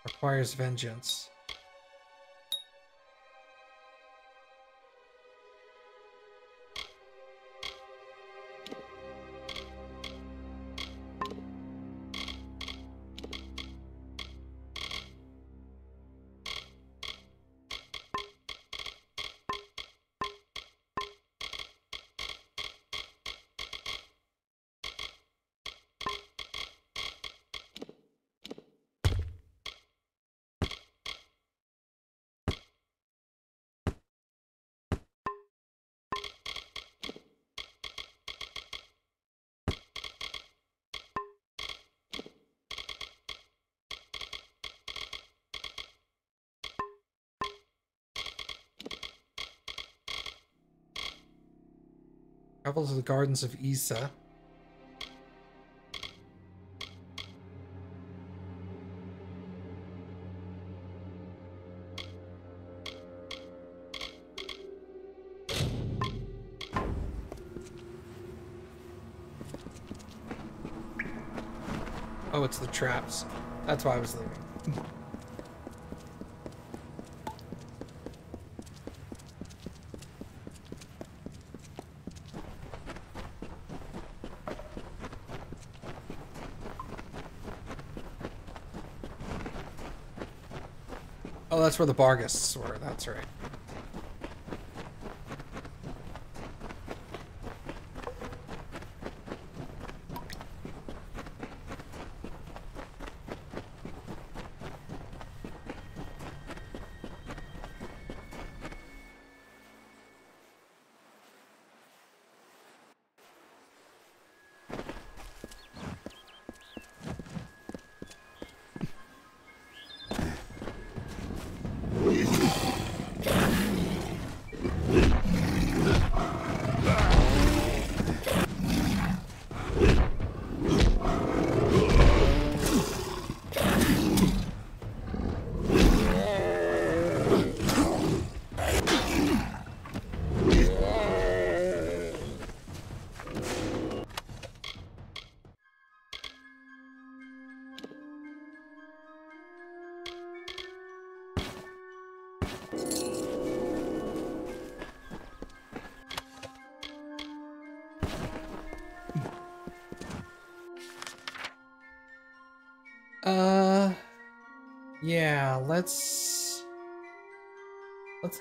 Requires vengeance. Travel to the gardens of Isa. Oh, it's the traps. That's why I was leaving. Oh, that's where the Bargists were. That's right. Yeah, let's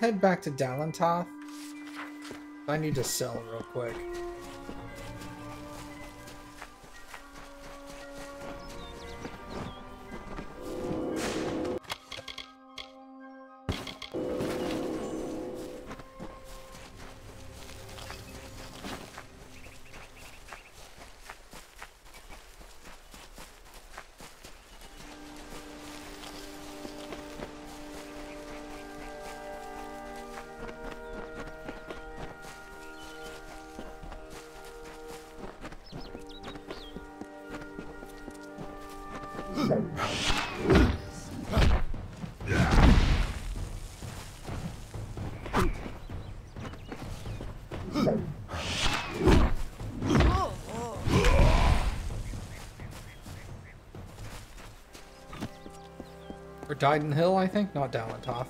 head back to Dalentoth. I need to sell real quick. Or Dyden Hill, I think, not Dalentoth.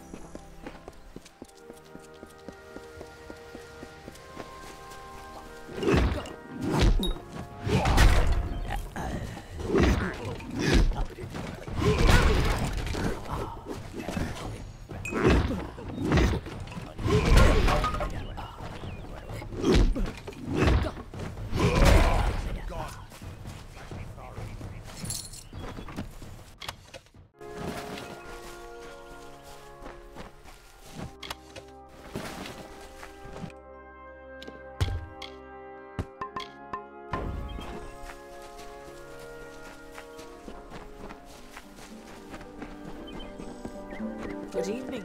Good evening.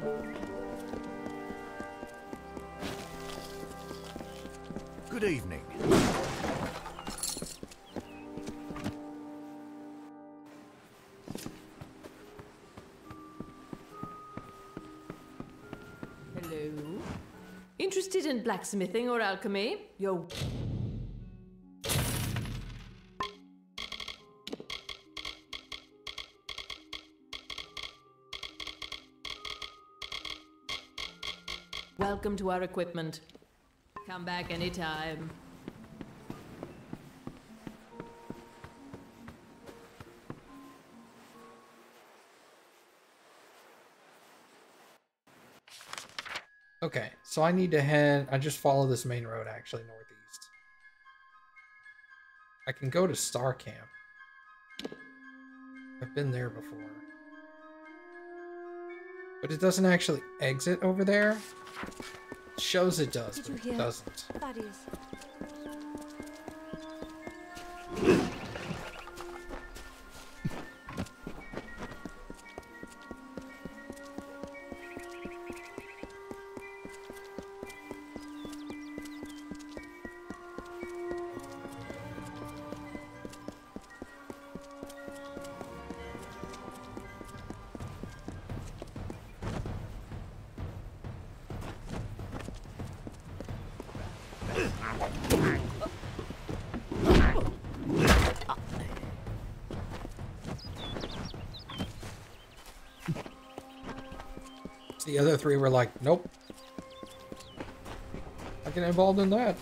Good evening. Hello. Interested in blacksmithing or alchemy? Yo. welcome to our equipment. Come back anytime. Okay, so I need to I just follow this main road, actually, northeast. I can go to Star Camp. I've been there before. But it doesn't actually exit over there. It shows it does, but it doesn't. Thaddeus. The other three were like, nope. I get involved in that.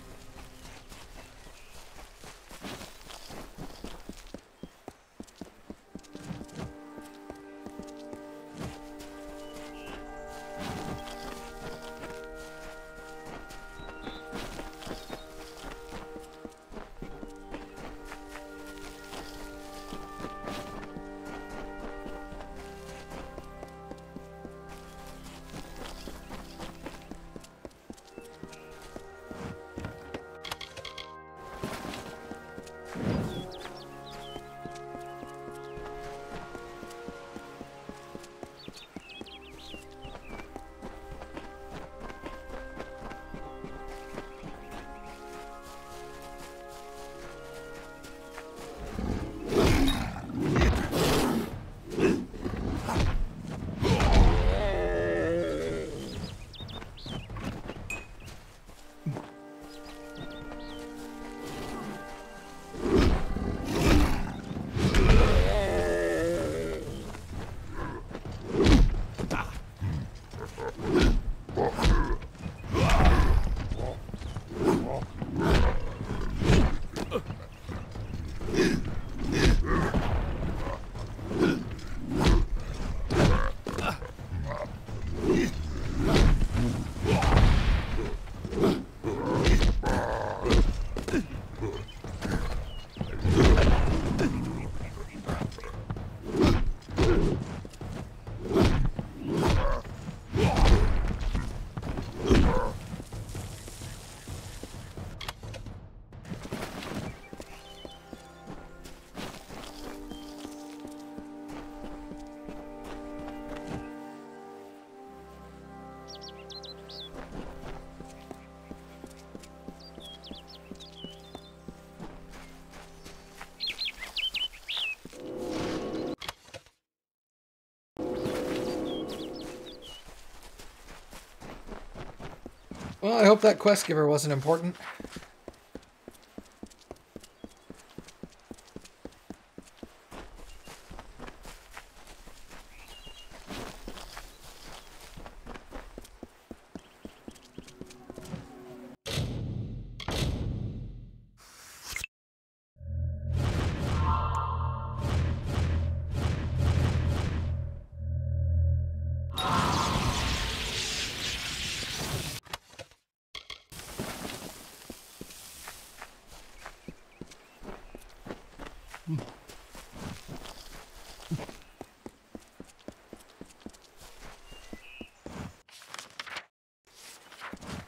Well, I hope that quest giver wasn't important.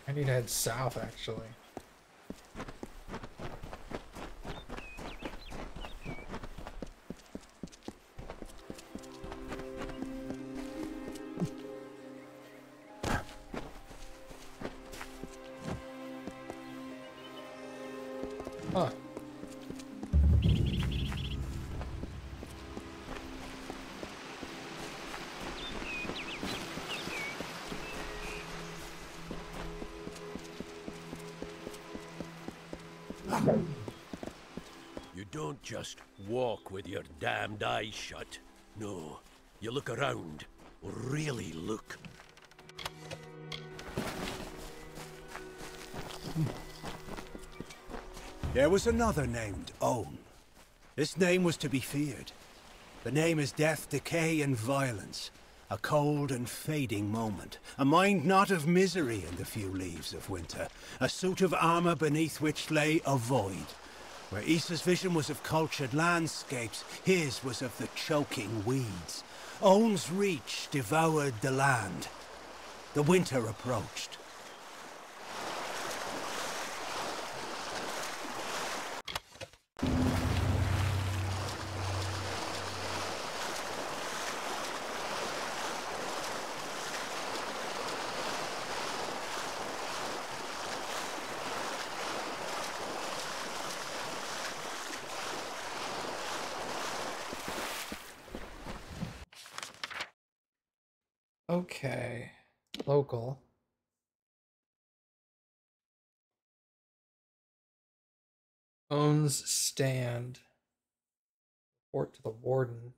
I need to head south, actually. Huh. You don't just walk with your damned eyes shut. No, you look around. Really look. There was another named Own. This name was to be feared. The name is death, decay, and violence. A cold and fading moment. A mind not of misery in the few leaves of winter. A suit of armor beneath which lay a void. Where Issa's vision was of cultured landscapes, his was of the choking weeds. Own's reach devoured the land. The winter approached. Okay. Local. Owns stand. Report to the warden.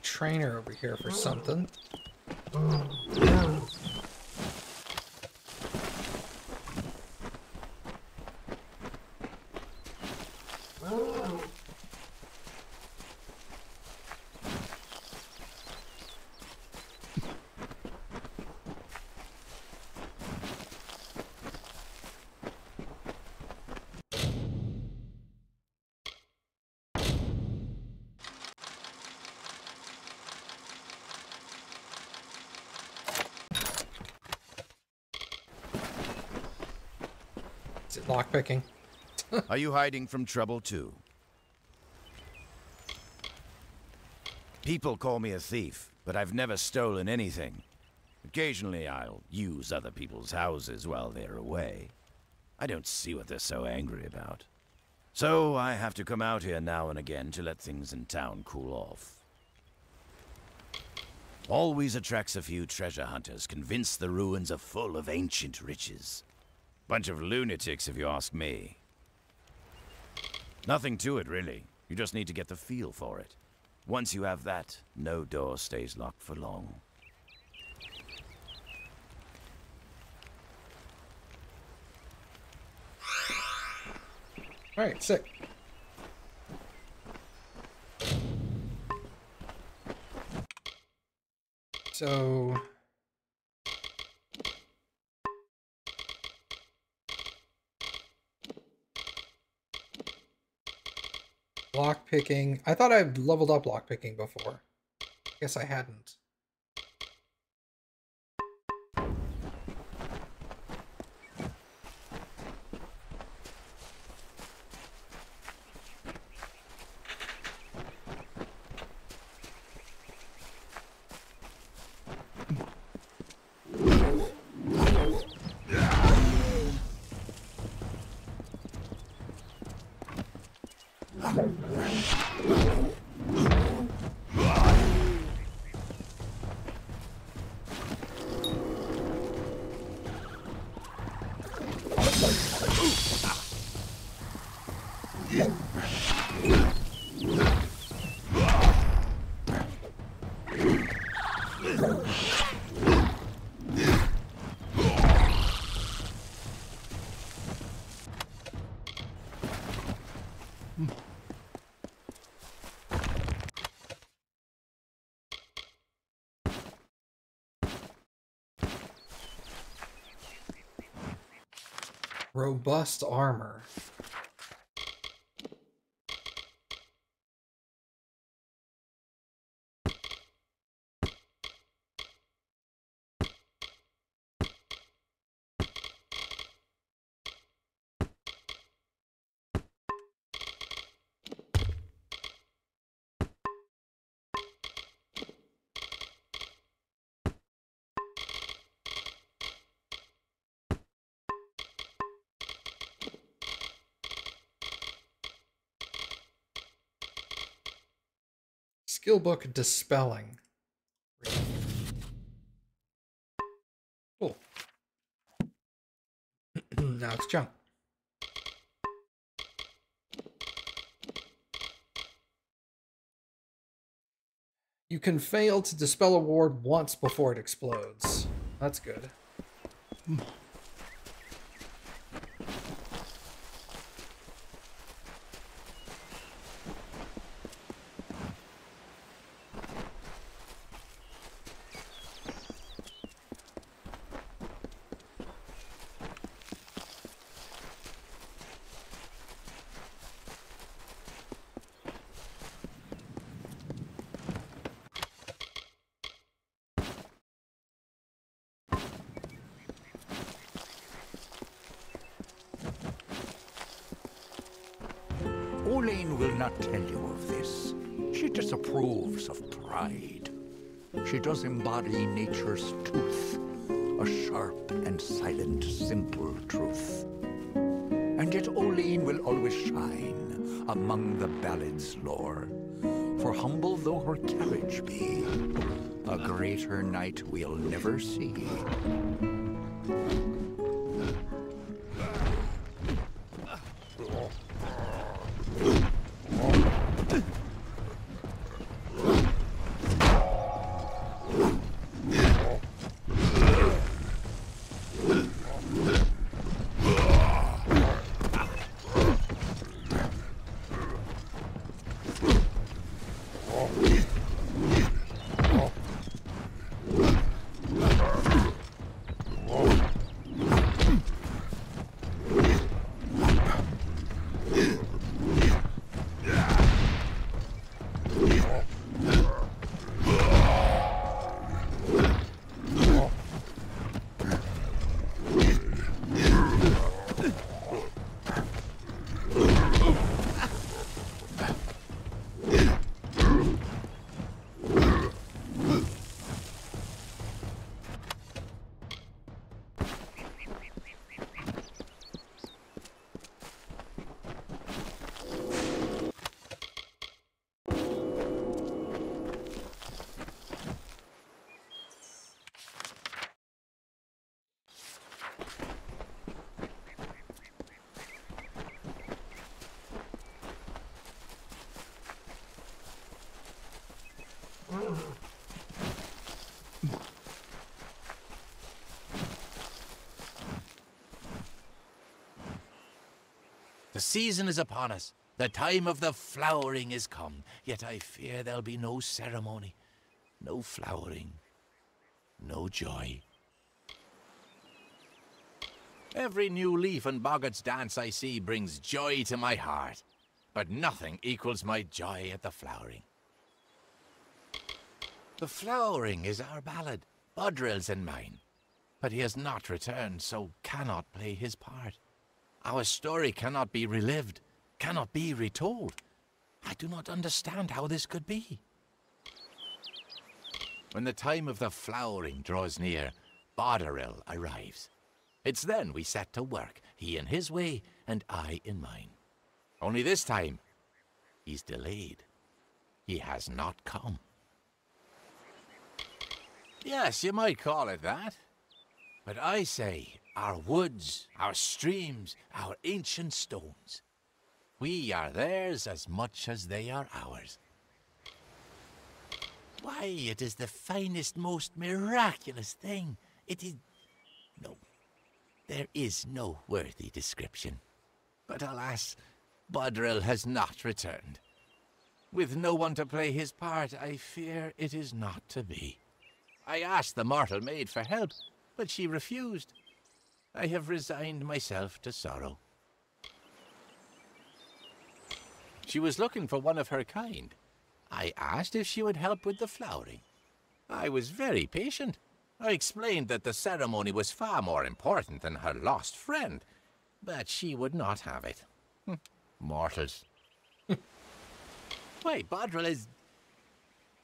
Trainer over here for something. Is it lockpicking? Are you hiding from trouble too? People call me a thief, but I've never stolen anything. Occasionally I'll use other people's houses while they're away. I don't see what they're so angry about. So I have to come out here now and again to let things in town cool off. Always attracts a few treasure hunters, convinced the ruins are full of ancient riches. Bunch of lunatics, if you ask me. Nothing to it, really. You just need to get the feel for it. Once you have that, no door stays locked for long. Alright, sick. So... lockpicking. I thought I'd leveled up lockpicking before. Guess I hadn't. Robust armor. Skill book dispelling. Cool. Now it's junk. You can fail to dispel a ward once before it explodes. That's good. Elaine will not tell you of this. She disapproves of pride. She does embody nature's tooth, a sharp and silent, simple truth. And yet Elaine will always shine among the ballad's lore. For humble though her carriage be, a greater knight we'll never see. The season is upon us. The time of the flowering is come. Yet I fear there'll be no ceremony, no flowering, no joy. Every new leaf in Boggart's dance I see brings joy to my heart, but nothing equals my joy at the flowering. The flowering is our ballad, Bodril's and mine, but he has not returned, so cannot play his part. Our story cannot be relived, cannot be retold. I do not understand how this could be. When the time of the flowering draws near, Bodril arrives. It's then we set to work, he in his way and I in mine. Only this time, he's delayed. He has not come. Yes, you might call it that. But I say, our woods, our streams, our ancient stones. We are theirs as much as they are ours. Why, it is the finest, most miraculous thing. It is... No, there is no worthy description. But alas, Bodril has not returned. With no one to play his part, I fear it is not to be. I asked the mortal maid for help, but she refused. I have resigned myself to sorrow. She was looking for one of her kind. I asked if she would help with the flowering. I was very patient. I explained that the ceremony was far more important than her lost friend, but she would not have it. Mortals. Why, Bodril is...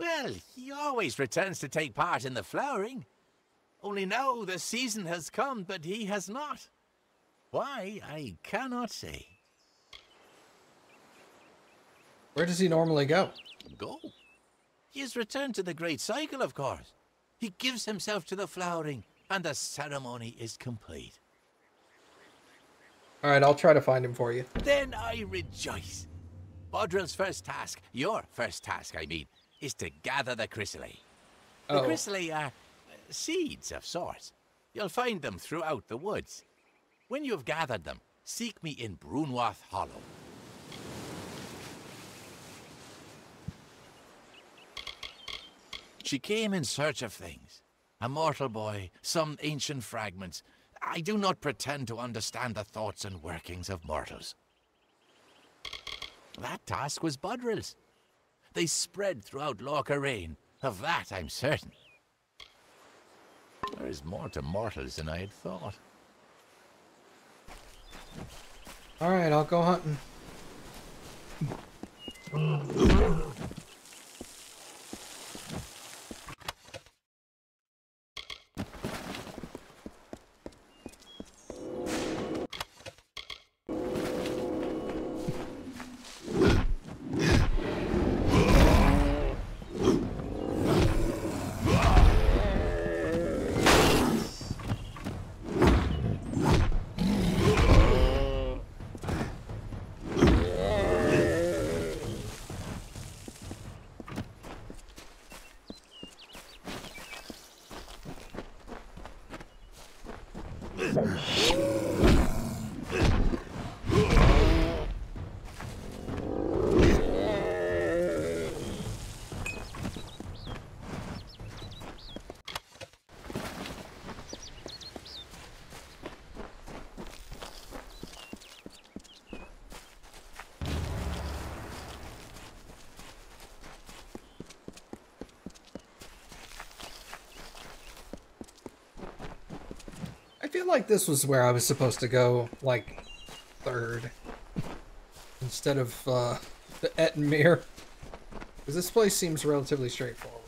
Well, he always returns to take part in the flowering. Only now the season has come, but he has not. Why, I cannot say. Where does he normally go? Go? He has returned to the great cycle, of course. He gives himself to the flowering, and the ceremony is complete. Alright, I'll try to find him for you. Then I rejoice. Bodril's first task, your first task, I mean, is to gather the chrysalis. The chrysalis are seeds of sorts. You'll find them throughout the woods. When you've gathered them, seek me in Brunwath Hollow. She came in search of things. A mortal boy, some ancient fragments. I do not pretend to understand the thoughts and workings of mortals. That task was Bodril's. They spread throughout Locharain. Of that I'm certain. There is more to mortals than I had thought. Alright, I'll go hunting. I feel like this was where I was supposed to go, like, third. Instead of, the Ettenmere. Because this place seems relatively straightforward.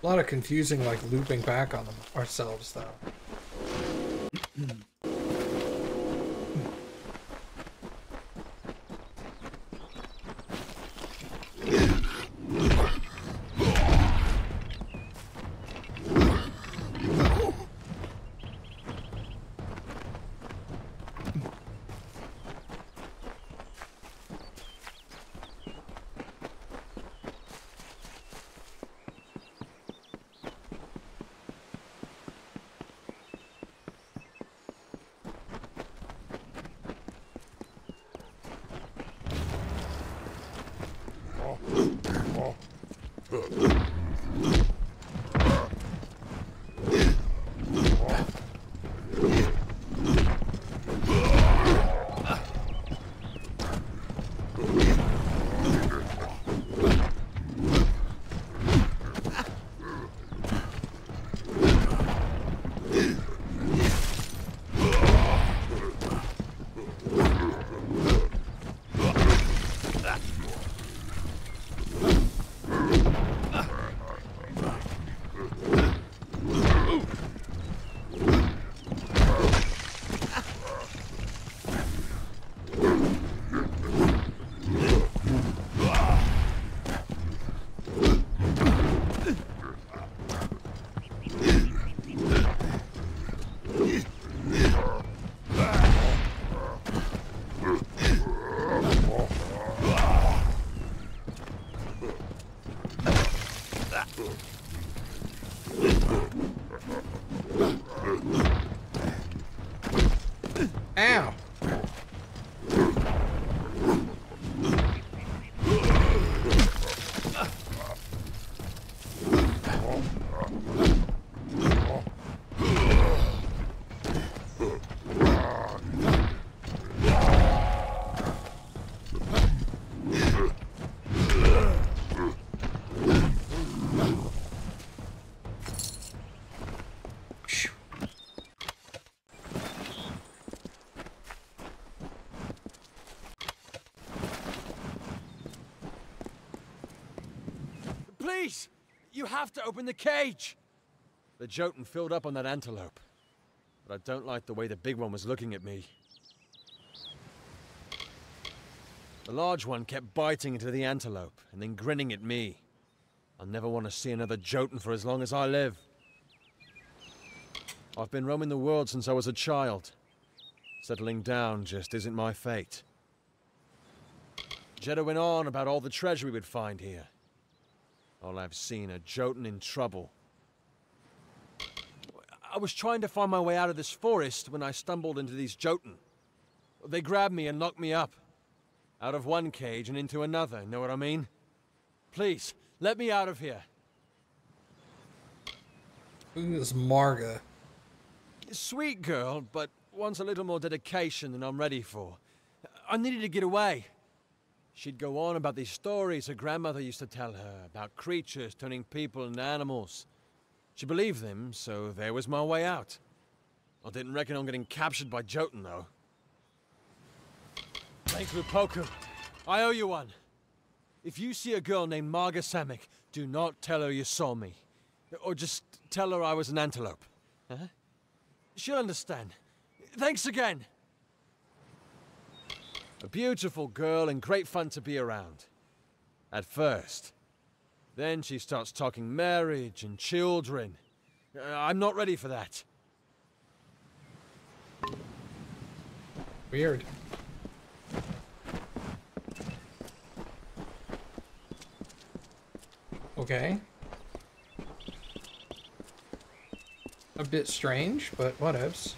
A lot of confusing, like, looping back on them ourselves, though. Ow! Please! You have to open the cage! The Jotun filled up on that antelope. But I don't like the way the big one was looking at me. The large one kept biting into the antelope and then grinning at me. I'll never want to see another Jotun for as long as I live. I've been roaming the world since I was a child. Settling down just isn't my fate. Jeddah went on about all the treasure we would find here. All I've seen are Jotun in trouble. I was trying to find my way out of this forest when I stumbled into these Jotun. They grabbed me and locked me up. Out of one cage and into another, know what I mean? Please, let me out of here. Who is Marga? Sweet girl, but wants a little more dedication than I'm ready for. I needed to get away. She'd go on about these stories her grandmother used to tell her, about creatures turning people into animals. She believed them, so there was my way out. I didn't reckon on getting captured by Jotun, though. Thank Lupoku. I owe you one. If you see a girl named Marga Samek, do not tell her you saw me. Or just tell her I was an antelope. Huh? She'll understand. Thanks again. A beautiful girl and great fun to be around. At first. Then she starts talking marriage and children. I'm not ready for that. Weird. Okay. A bit strange, but whatevs.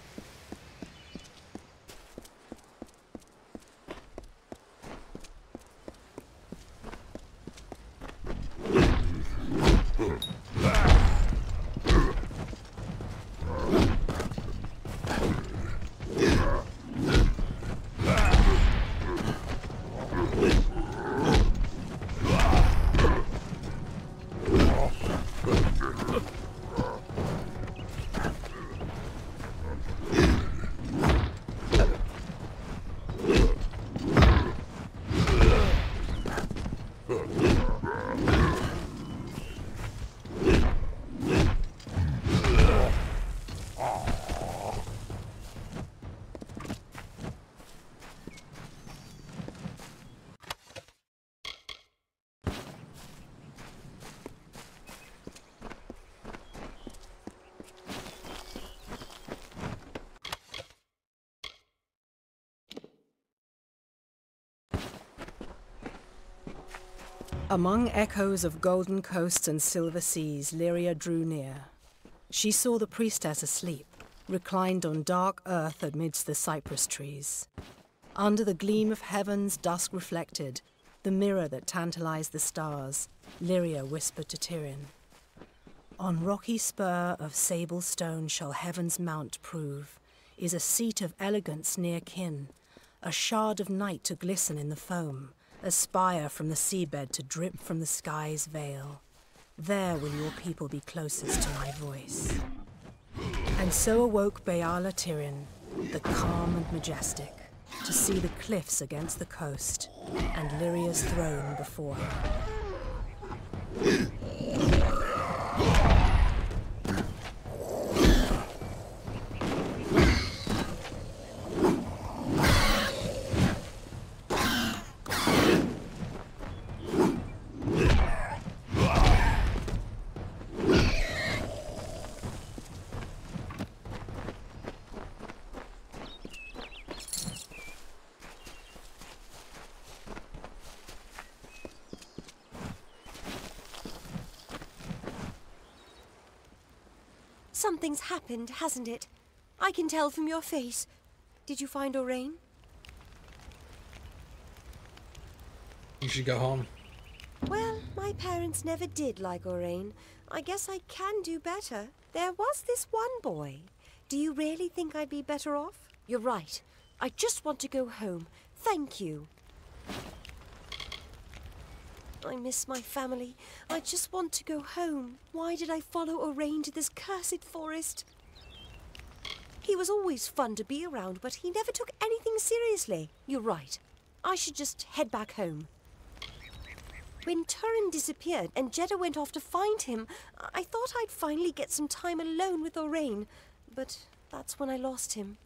Among echoes of golden coasts and silver seas, Lyria drew near. She saw the priestess asleep, reclined on dark earth amidst the cypress trees. Under the gleam of heaven's dusk reflected, the mirror that tantalized the stars, Lyria whispered to Tyrion, "On rocky spur of sable stone shall heaven's mount prove, is a seat of elegance near kin, a shard of night to glisten in the foam, a spire from the seabed to drip from the sky's veil. There will your people be closest to my voice." And so awoke Beala Tyrion, the calm and majestic, to see the cliffs against the coast, and Lyria's throne before her. Something's happened, hasn't it? I can tell from your face. Did you find Orain? You should go home. Well, my parents never did like Orain. I guess I can do better. There was this one boy. Do you really think I'd be better off? You're right. I just want to go home. Thank you. I miss my family. I just want to go home. Why did I follow Orain to this cursed forest? He was always fun to be around, but he never took anything seriously. You're right. I should just head back home. When Turin disappeared and Jeddah went off to find him, I thought I'd finally get some time alone with Orain, but that's when I lost him.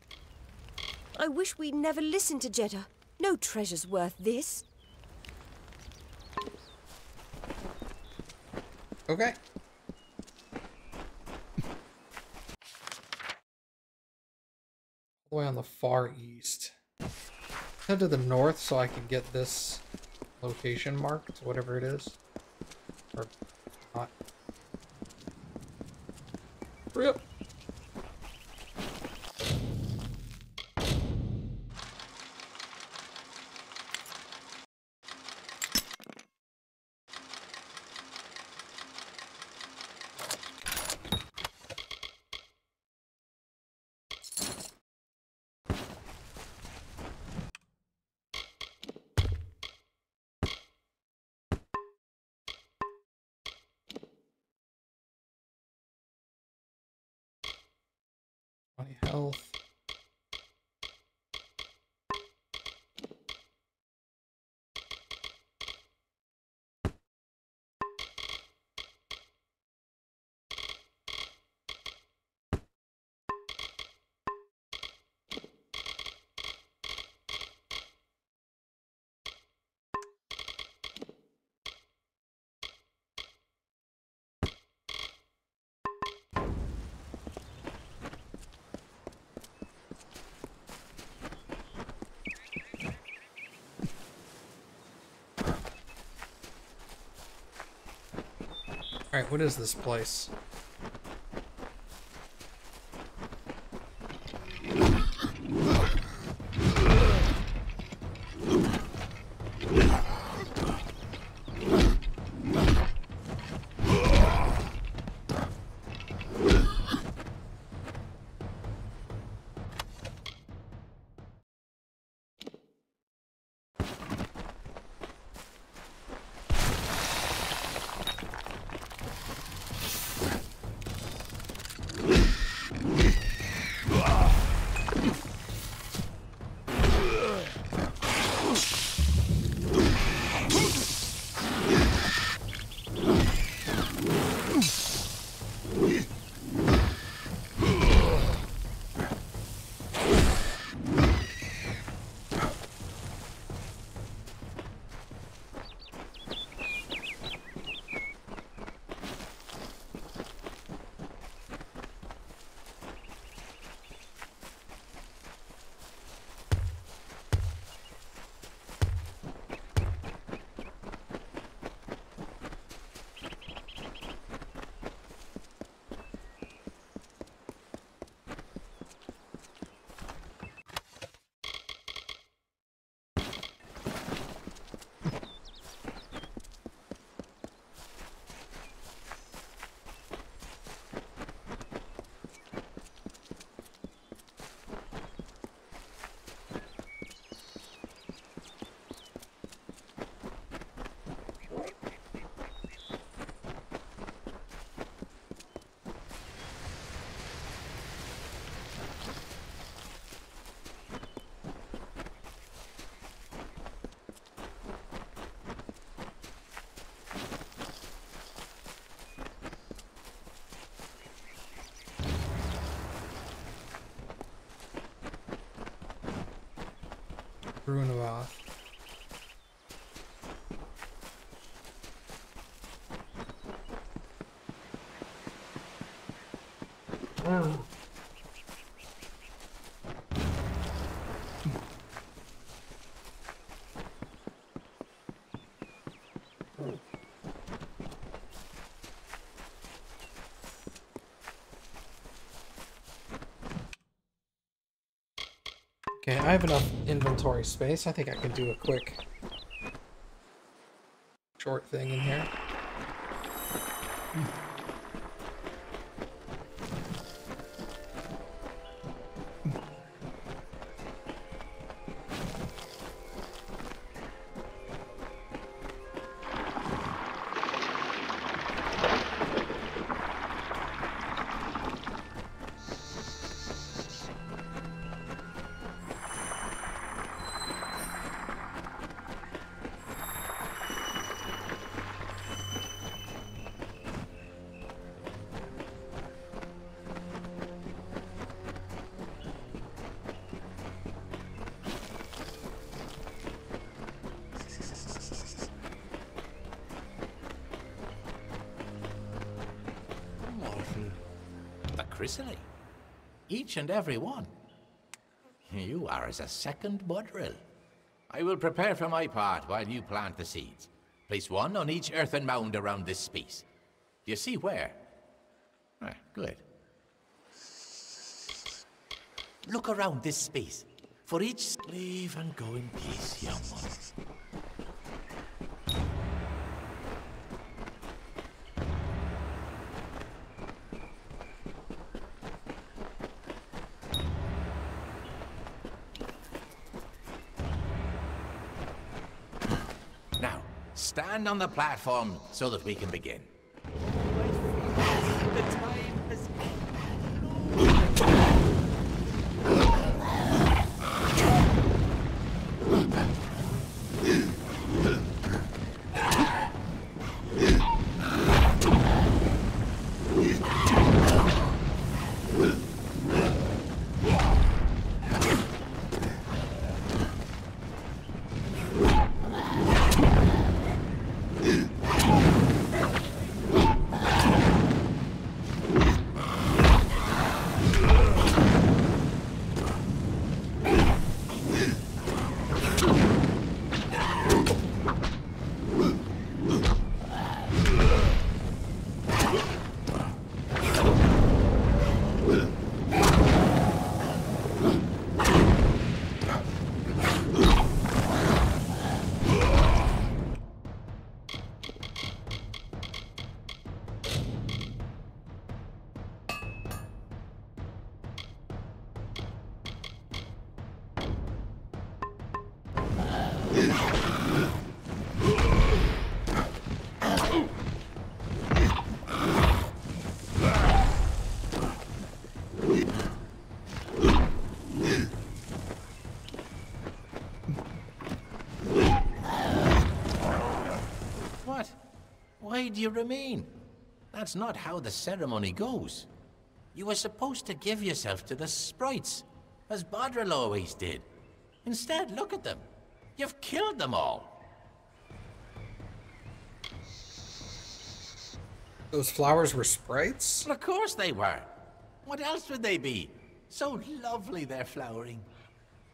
I wish we'd never listened to Jeddah. No treasure's worth this. Okay. All the way on the far east. Head to the north so I can get this location marked, whatever it is. Or not. Hurry up. Health. Alright, what is this place? Brunoth. Okay, I have enough inventory space. I think I can do a quick short thing in here. Chrysalis. Each and every one. You are as a second Budrill. I will prepare for my part while you plant the seeds. Place one on each earthen mound around this space. Do you see where? Ah, good. Look around this space. For each... Leave and go in peace, young one. Stand on the platform so that we can begin. The time has Why do you remain? That's not how the ceremony goes. You were supposed to give yourself to the sprites, as Bodrill always did. Instead, look at them. You've killed them all. Those flowers were sprites? Well, of course they were. What else would they be? So lovely they're flowering.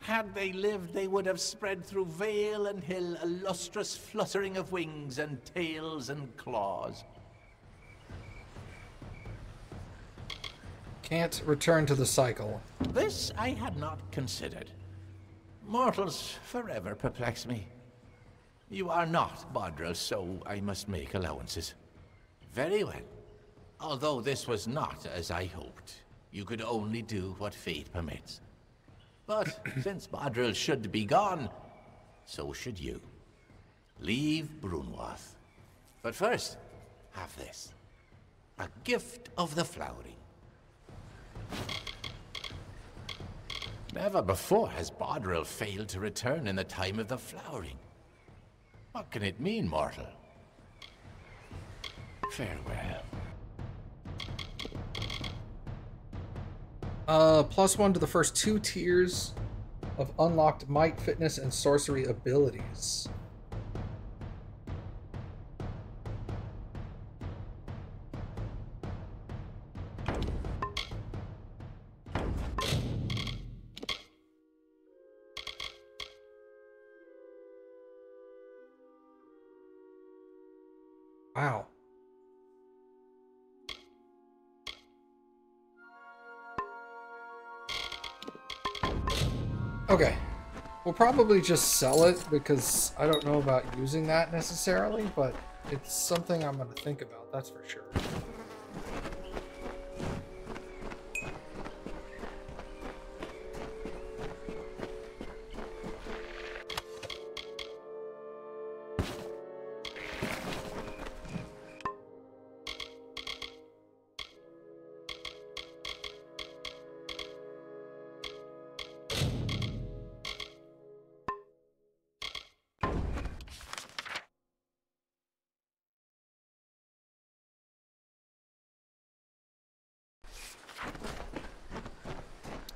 Had they lived, they would have spread through vale and hill a lustrous fluttering of wings and tails and claws. Can't return to the cycle. This I had not considered. Mortals forever perplex me. You are not Bodrill, so I must make allowances. Very well. Although this was not as I hoped, you could only do what fate permits. But since Bodrill should be gone, so should you. Leave Brunoth. But first, have this. A gift of the flowering. Never before has Bodrill failed to return in the time of the flowering. What can it mean, mortal? Farewell. +1 to the first 2 tiers of unlocked might, fitness, and sorcery abilities. Wow. Okay. We'll probably just sell it because I don't know about using that necessarily, but it's something I'm going to think about, that's for sure.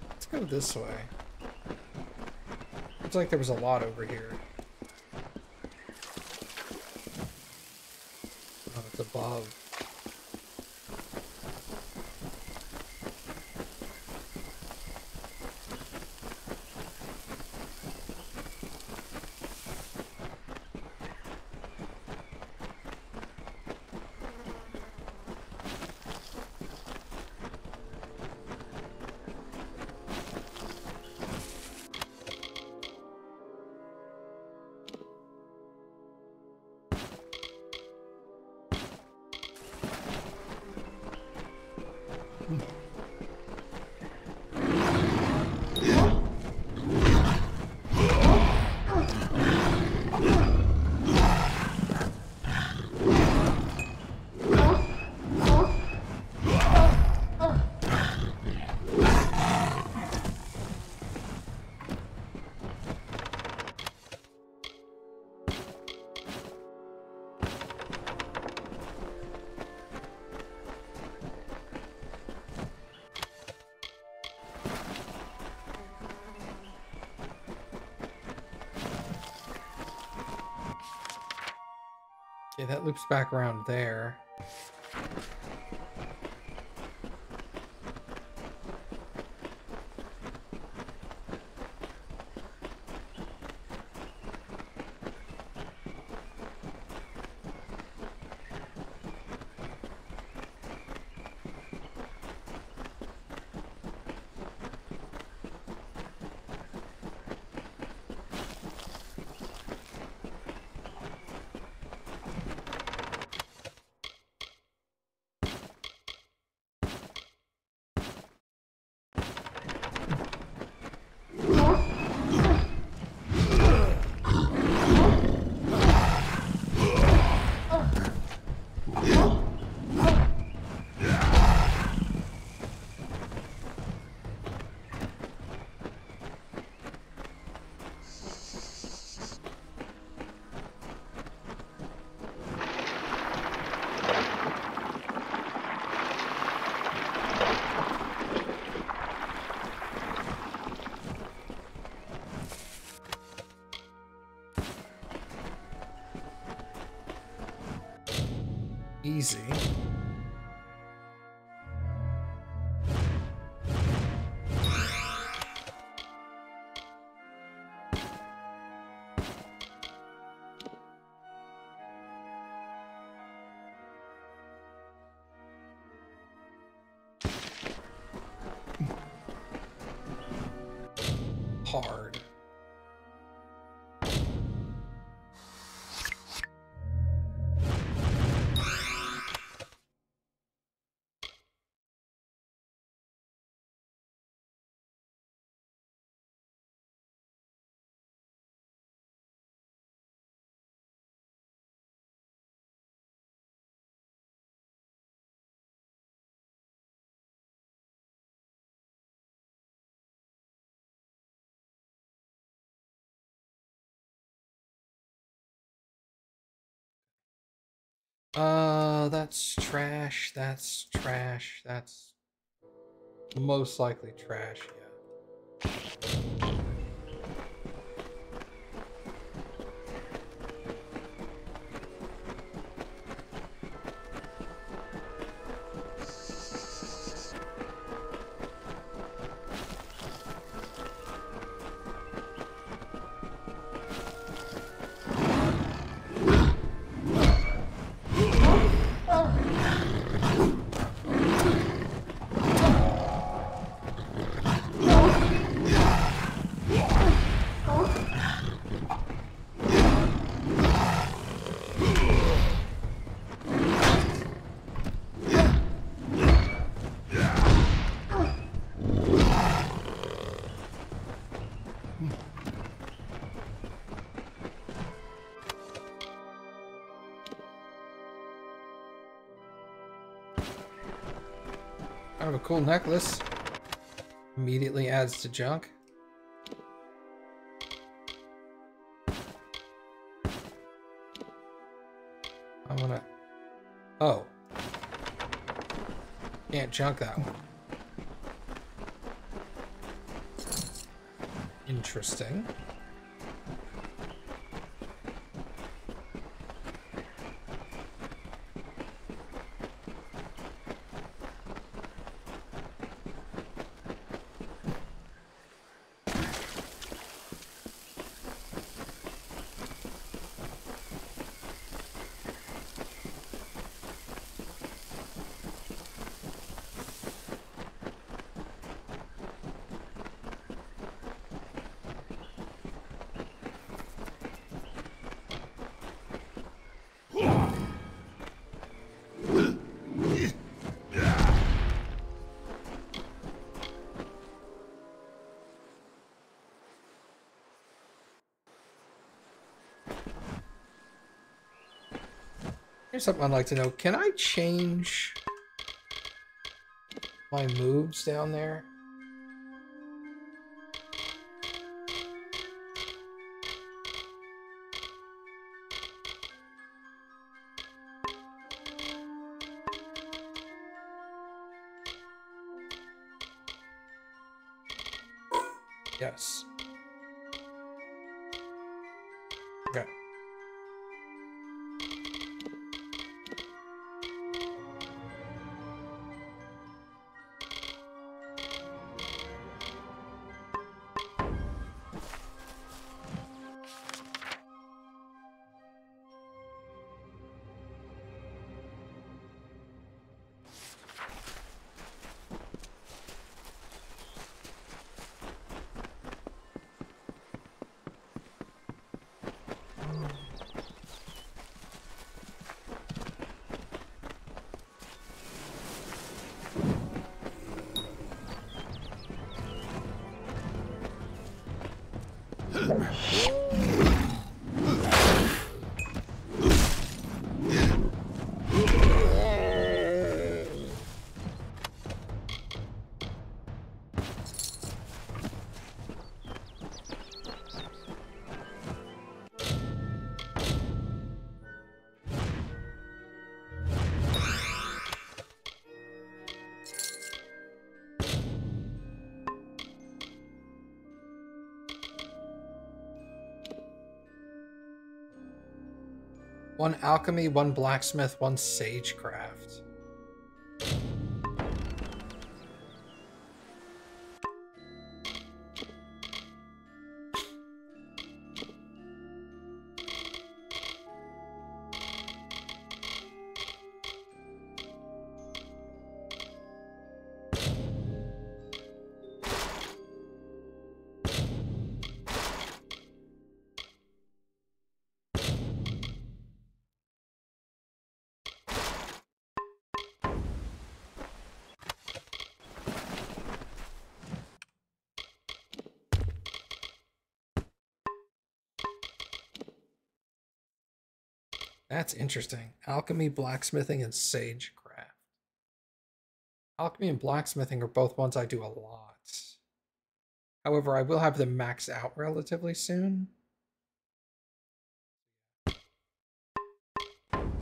Let's go this way. Looks like there was a lot over here. Oh, it's above. Okay, that loops back around there. Easy. Hard. That's trash, that's trash, that's most likely trash, yeah. Kind of a cool necklace. Immediately adds to junk. I wanna... Oh. Can't junk that one. Interesting. Here's something I'd like to know. Can I change my moves down there? Yes. Okay. One alchemy, one blacksmith, one sagecraft. That's interesting. Alchemy, blacksmithing, and sagecraft. Alchemy and blacksmithing are both ones I do a lot. However, I will have them max out relatively soon. Probably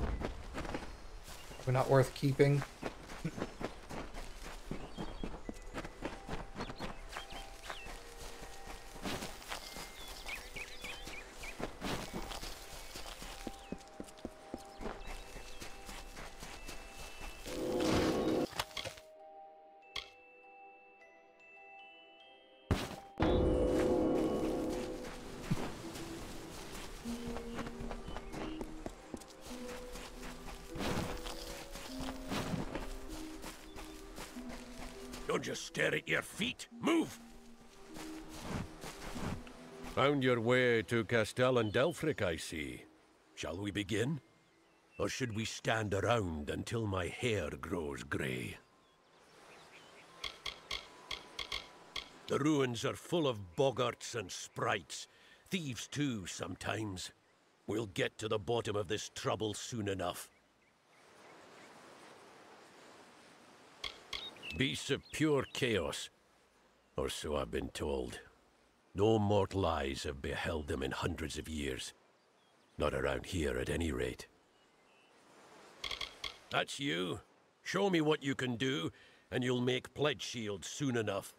not worth keeping. Don't just stare at your feet. Move! Found your way to Castel and Delphric, I see. Shall we begin? Or should we stand around until my hair grows grey? The ruins are full of boggarts and sprites. Thieves too, sometimes. We'll get to the bottom of this trouble soon enough. Beasts of pure chaos. Or so I've been told. No mortal eyes have beheld them in hundreds of years. Not around here, at any rate. That's you. Show me what you can do, and you'll make pledge shields soon enough.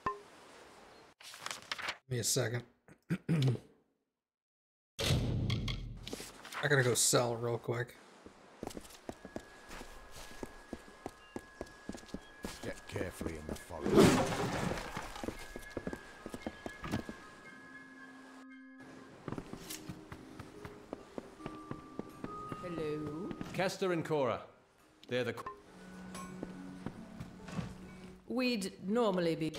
Give me a second. I gotta go sell real quick. Step carefully in the forest. Hello? Kester and Cora. They're the... We'd normally be...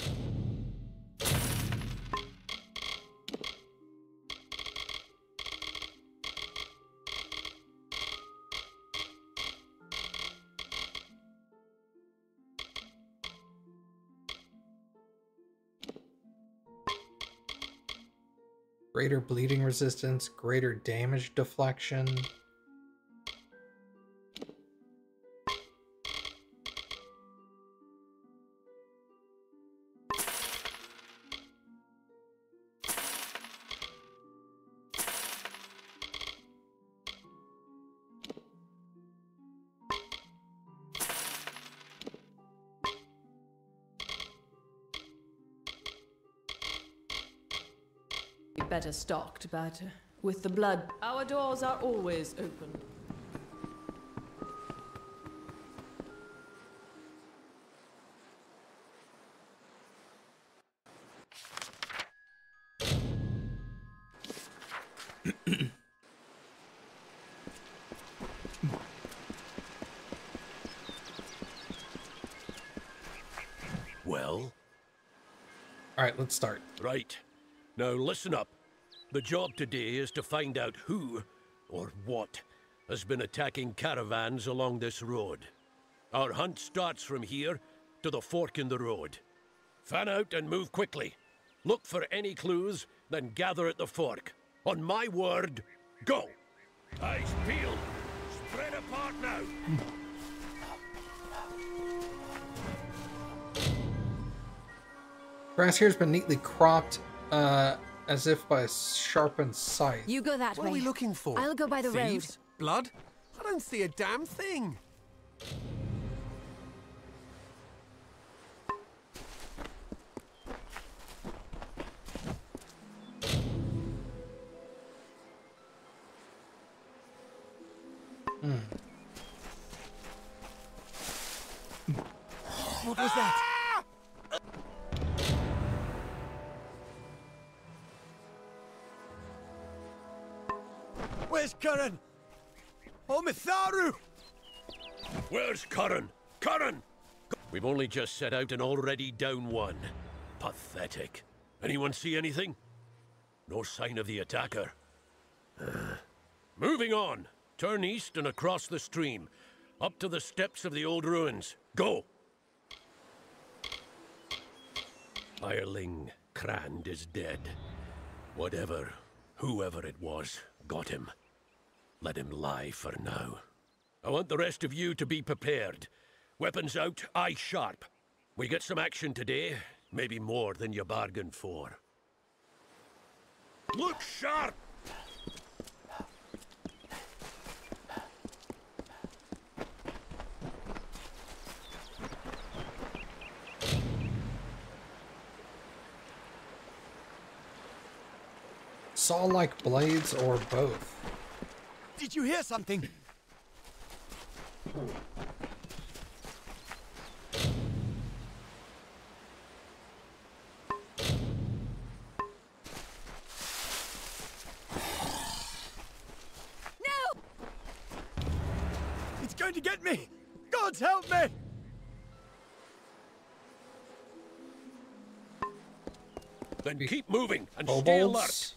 Greater bleeding resistance, greater damage deflection. Better stocked, but with the blood, our doors are always open. Well? Alright, let's start. Right. Now listen up. The job today is to find out who, or what, has been attacking caravans along this road. Our hunt starts from here to the fork in the road. Fan out and move quickly. Look for any clues, then gather at the fork. On my word, go! Eyes peeled. Spread apart now. Grass here has been neatly cropped, as if by a sharpened scythe. You go that way. What are we looking for? I'll go by the Thieves? Blood? I don't see a damn thing. What was that? Where's Curran? Oh, Mitharu! Where's Curran? Curran! We've only just set out and already down one. Pathetic. Anyone see anything? No sign of the attacker. Moving on. Turn east and across the stream. Up to the steps of the old ruins. Go! Hireling Crand is dead. Whatever, whoever it was, got him. Let him lie for now. I want the rest of you to be prepared. Weapons out, eye sharp. We get some action today, maybe more than you bargained for. Look sharp! Saw-like blades or both? Did you hear something? No! It's going to get me! Gods help me! Then keep moving and stay alert. Kobolds?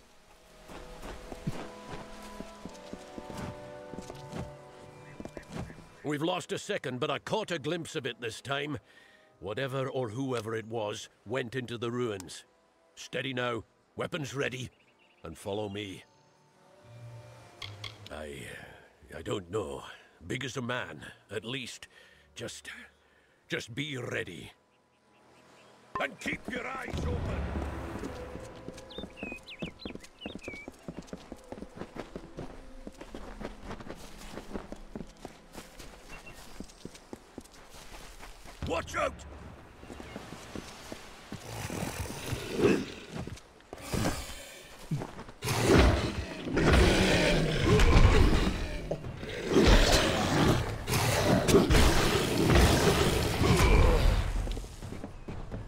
We've lost a second, but I caught a glimpse of it this time. Whatever or whoever it was went into the ruins. Steady now, weapons ready, and follow me. I don't know. Big as a man, at least. Just Just be ready. And keep your eyes open! Watch out!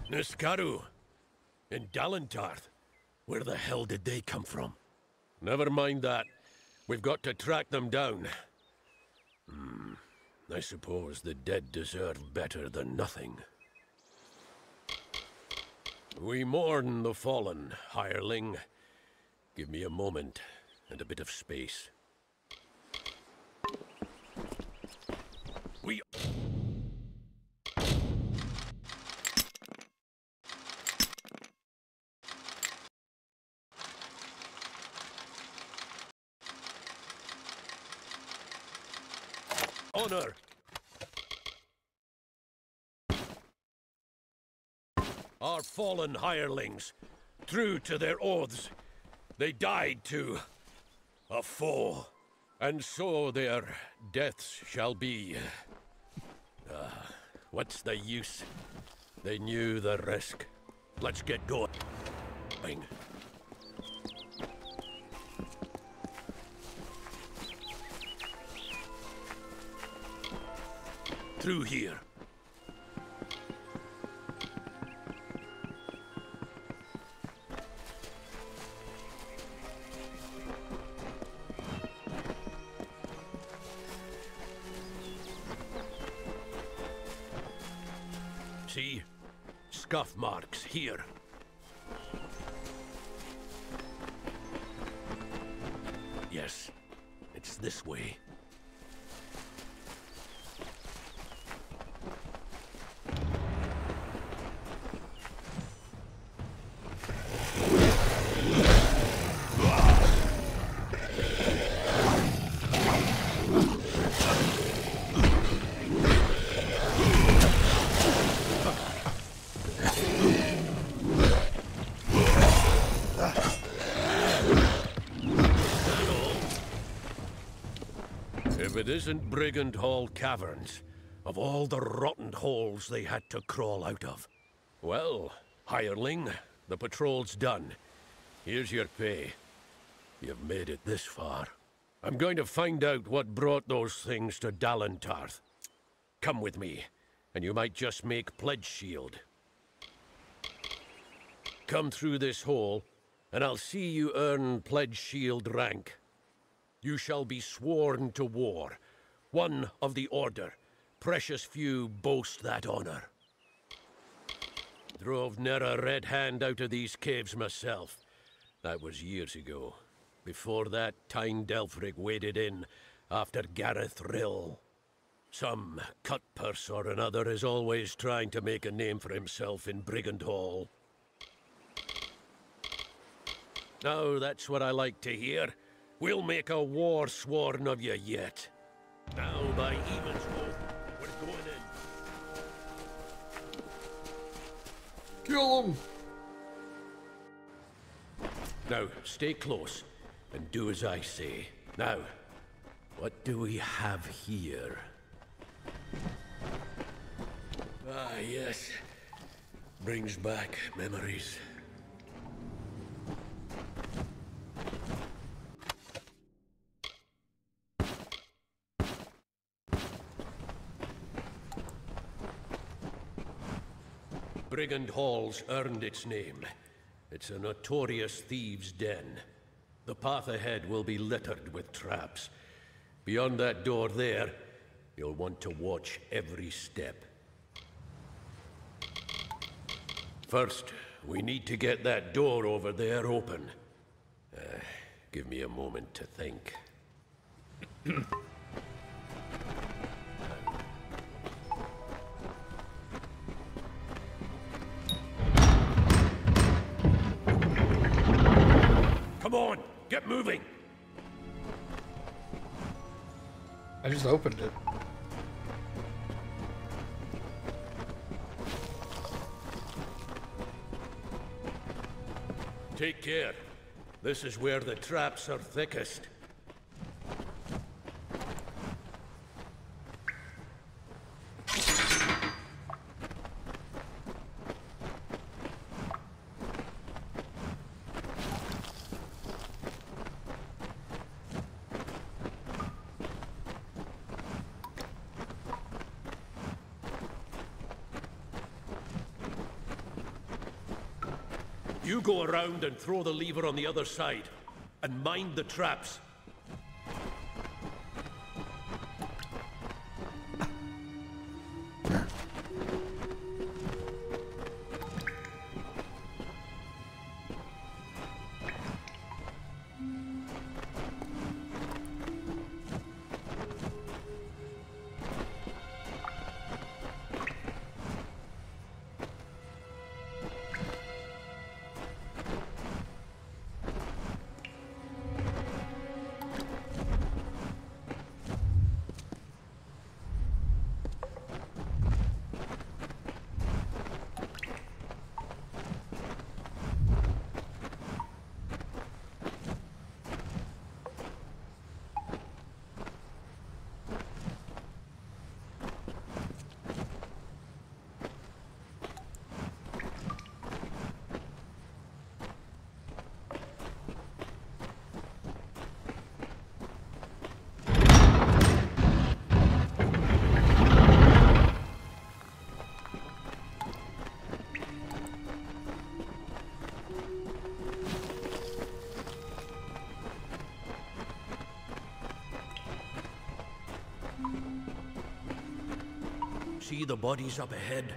Niskaru in Dalentarth. Where the hell did they come from? Never mind that. We've got to track them down. I suppose the dead deserve better than nothing. We mourn the fallen, hireling. Give me a moment and a bit of space. We... honor! Our fallen hirelings, true to their oaths, they died to a foe, and so their deaths shall be. What's the use? They knew the risk. Let's get going. Through here. See? Scuff marks here. Yes, it's this way. If it isn't Brigand Hall Caverns, of all the rotten holes they had to crawl out of. Well, hireling, the patrol's done. Here's your pay. You've made it this far. I'm going to find out what brought those things to Dalentarth. Come with me, and you might just make Pledge Shield. Come through this hole, and I'll see you earn Pledge Shield rank. You shall be sworn to war, one of the Order. Precious few boast that honor. Drove ne'er a red hand out of these caves myself. That was years ago. Before that, Tyne Delphric waded in after Gareth Rill. Some cutpurse or another is always trying to make a name for himself in Brigand Hall. Now that's what I like to hear. We'll make a war sworn of you yet. Now, by Even's hope, we're going in. Kill him! Now, stay close, and do as I say. Now, what do we have here? Ah, yes. Brings back memories. Brigand Hall's earned its name. It's a notorious thieves' den. The path ahead will be littered with traps. Beyond that door there, you'll want to watch every step. First, we need to get that door over there open. Give me a moment to think. Come on, get moving! I just opened it. Take care. This is where the traps are thickest. You go around and throw the lever on the other side, and mind the traps. See the bodies up ahead?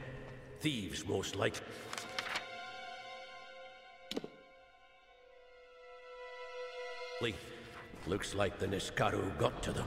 Thieves, most likely. Looks like the Niskaru got to them.